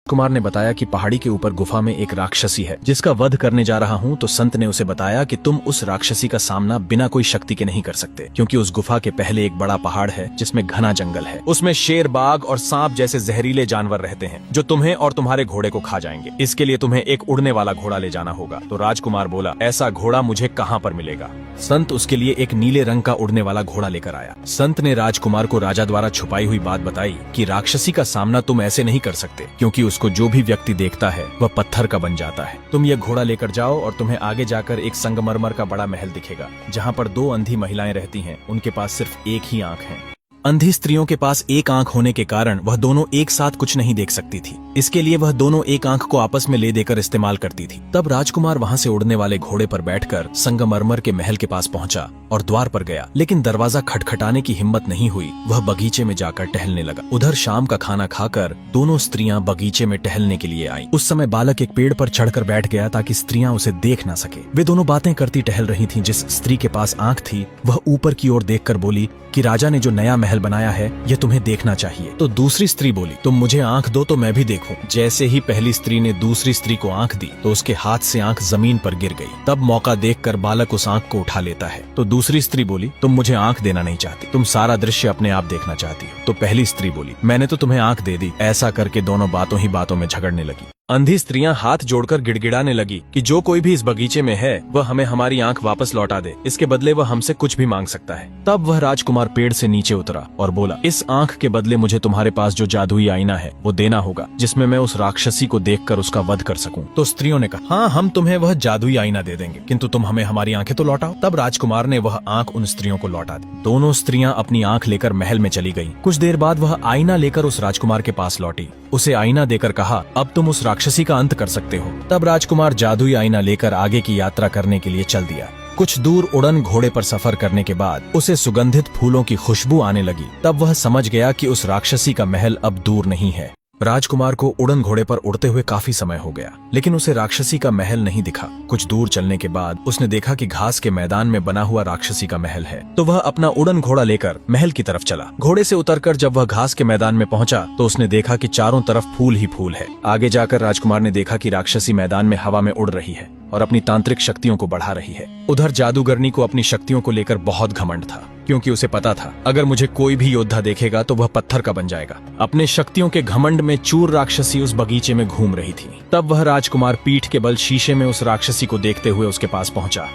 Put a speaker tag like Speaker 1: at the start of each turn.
Speaker 1: कुमार ने बताया कि पहाड़ी के ऊपर गुफा में एक राक्षसी है जिसका वध करने जा रहा हूँ। तो संत ने उसे बताया कि तुम उस राक्षसी का सामना बिना कोई शक्ति के नहीं कर सकते, क्योंकि उस गुफा के पहले एक बड़ा पहाड़ है जिसमें घना जंगल है। उसमें शेर, बाघ और सांप जैसे जहरीले जानवर रहते हैं जो तुम्हें और तुम्हारे घोड़े को खा जाएंगे। इसके लिए तुम्हें एक उड़ने वाला घोड़ा ले जाना होगा। तो राजकुमार बोला, ऐसा घोड़ा मुझे कहाँ पर मिलेगा? संत उसके लिए एक नीले रंग का उड़ने वाला घोड़ा लेकर आया। संत ने राजकुमार को राजा द्वारा छुपाई हुई बात बताई कि राक्षसी का सामना तुम ऐसे नहीं कर सकते, क्योंकि उसको जो भी व्यक्ति देखता है वह पत्थर का बन जाता है। तुम ये घोड़ा लेकर जाओ और तुम्हें आगे जाकर एक संगमरमर का बड़ा महल दिखेगा, जहाँ पर 2 अंधी महिलाएं रहती हैं। उनके पास सिर्फ एक ही आंख है। अंधी स्त्रियों के पास एक आंख होने के कारण वह दोनों एक साथ कुछ नहीं देख सकती थी। इसके लिए वह दोनों एक आंख को आपस में ले देकर इस्तेमाल करती थी। तब राजकुमार वहां से उड़ने वाले घोड़े पर बैठकर संगमरमर के महल के पास पहुंचा और द्वार पर गया, लेकिन दरवाजा खटखटाने की हिम्मत नहीं हुई। वह बगीचे में जाकर टहलने लगा। उधर शाम का खाना खाकर दोनों स्त्रियां बगीचे में टहलने के लिए आईं। उस समय बालक एक पेड़ पर चढ़कर बैठ गया ताकि स्त्रियां उसे देख न सके। वे दोनों बातें करती टहल रही थीं। जिस स्त्री के पास आंख थी वह ऊपर की ओर देखकर बोली कि राजा ने जो नया महल बनाया है यह तुम्हें देखना चाहिए। तो दूसरी स्त्री बोली, तुम मुझे आंख दो तो मैं भी देखूं। जैसे ही पहली स्त्री ने दूसरी स्त्री को आंख दी तो उसके हाथ से आंख जमीन पर गिर गई। तब मौका देखकर बालक उस आंख को उठा लेता है। तो दूसरी स्त्री बोली, तुम मुझे आंख देना नहीं चाहती, तुम सारा दृश्य अपने आप देखना चाहती हो। तो पहली स्त्री बोली, मैंने तो तुम्हें आंख दे दी। ऐसा करके दोनों बातों ही बातों में झगड़ने लगी। अंधी स्त्रियां हाथ जोड़कर गिड़गिड़ाने लगी कि जो कोई भी इस बगीचे में है वह हमें हमारी आंख वापस लौटा दे, इसके बदले वह हमसे कुछ भी मांग सकता है। तब वह राजकुमार पेड़ से नीचे उतरा और बोला, इस आंख के बदले मुझे तुम्हारे पास जो जादुई आईना है वो देना होगा, जिसमें मैं उस राक्षसी को देखकर उसका वध कर सकूं। तो स्त्रियों ने कहा, हाँ, हम तुम्हें वह जादुई आईना दे देंगे, किंतु तुम हमें हमारी आंखें तो लौटाओ। तब राजकुमार ने वह आंख उन स्त्रियों को लौटा दी। दोनों स्त्रियां अपनी आंख लेकर महल में चली गयी। कुछ देर बाद वह आईना लेकर उस राजकुमार के पास लौटी। उसे आईना देकर कहा, अब तुम उस राक्षसी का अंत कर सकते हो। तब राजकुमार जादुई आईना लेकर आगे की यात्रा करने के लिए चल दिया। कुछ दूर उड़न घोड़े पर सफर करने के बाद उसे सुगंधित फूलों की खुशबू आने लगी। तब वह समझ गया कि उस राक्षसी का महल अब दूर नहीं है। राजकुमार को उड़न घोड़े पर उड़ते हुए काफी समय हो गया, लेकिन उसे राक्षसी का महल नहीं दिखा। कुछ दूर चलने के बाद उसने देखा कि घास के मैदान में बना हुआ राक्षसी का महल है। तो वह अपना उड़न घोड़ा लेकर महल की तरफ चला। घोड़े से उतरकर जब वह घास के मैदान में पहुंचा तो उसने देखा कि चारों तरफ फूल ही फूल है। आगे जाकर राजकुमार ने देखा कि राक्षसी मैदान में हवा में उड़ रही है और अपनी तांत्रिक शक्तियों को बढ़ा रही है। उधर जादूगरनी को अपनी शक्तियों को लेकर बहुत घमंड था, क्योंकि उसे पता था अगर मुझे कोई भी योद्धा देखेगा तो वह पत्थर का बन जाएगा। अपने शक्तियों के घमंड में चूर राक्षसी उस बगीचे में घूम रही थी। तब वह राजकुमार पीठ के बल शीशे में उस राक्षसी को देखते हुए उसके पास पहुंचा।